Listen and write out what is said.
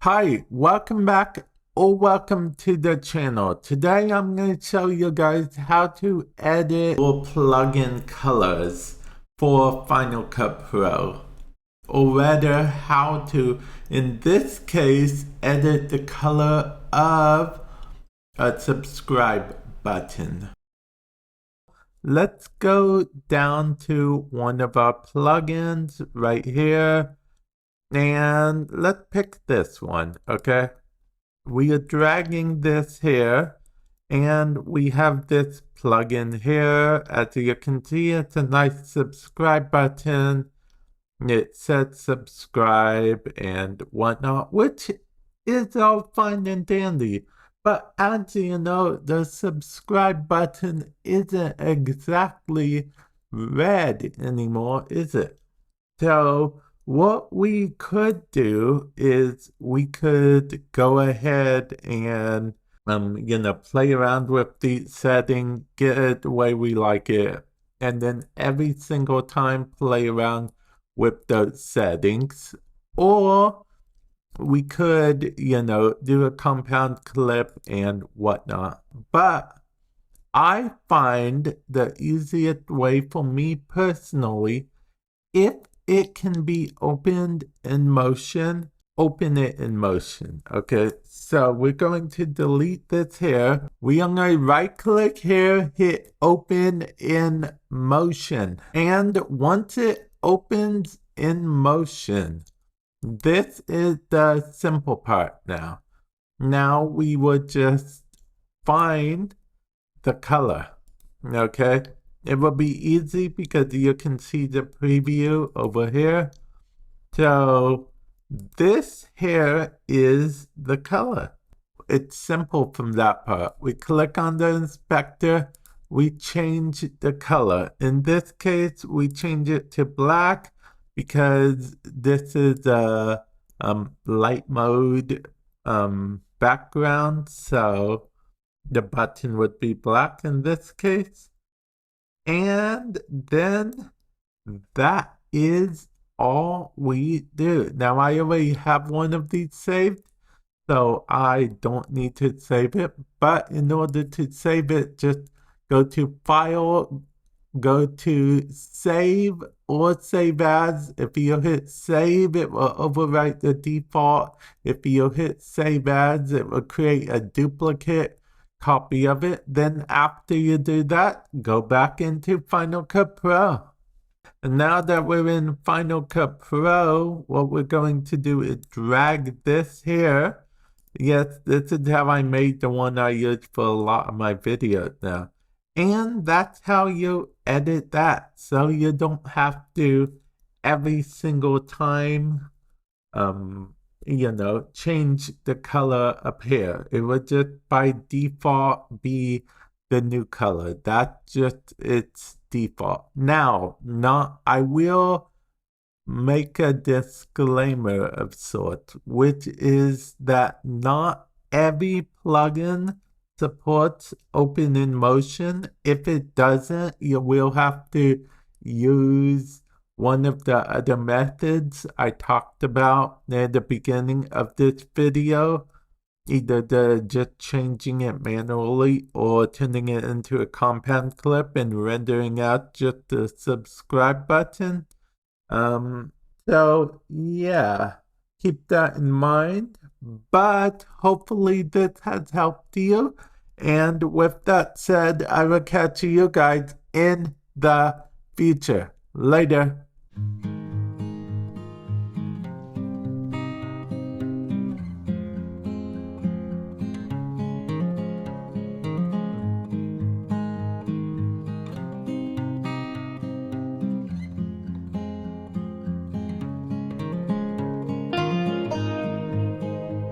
Hi, welcome back or welcome to the channel. Today I'm going to show you guys how to edit or plug in colors for Final Cut Pro. Or rather, how to, in this case, edit the color of a subscribe button. Let's go down to one of our plugins right here. And let's pick this one, okay? We are dragging this here, and we have this plugin here. As you can see, it's a nice subscribe button. It says subscribe and whatnot, which is all fine and dandy. But as you know, the subscribe button isn't exactly red anymore, is it? So what we could do is we could go ahead and, play around with the setting, get it the way we like it, and then every single time play around with those settings. Or we could, do a compound clip and whatnot. But I find the easiest way for me personally, if it can be opened in motion, open it in motion. Okay, so we're going to delete this here. We are going to right click here, hit open in motion. And once it opens in motion, this is the simple part now. Now we would just find the color, okay? It will be easy because you can see the preview over here. So this here is the color. It's simple from that part. We click on the inspector, we change the color. In this case, we change it to black because this is a light mode background. So the button would be black in this case. And then that is all we do. Now I already have one of these saved, so I don't need to save it. But in order to save it, just go to File, go to Save or Save As. If you hit Save, it will overwrite the default. If you hit Save As, it will create a duplicate copy of it. Then after you do that, go back into Final Cut Pro. And now that we're in Final Cut Pro, what we're going to do is drag this here. Yes, this is how I made the one I use for a lot of my videos now. And that's how you edit that. So you don't have to every single time change the color up here. It would just by default be the new color. That's just its default. Now, I will make a disclaimer of sorts, which is that not every plugin supports open in motion. If it doesn't, you will have to use one of the other methods I talked about near the beginning of this video, either just changing it manually or turning it into a compound clip and rendering out just the subscribe button. So yeah, keep that in mind, but hopefully this has helped you. And with that said, I will catch you guys in the future. Later.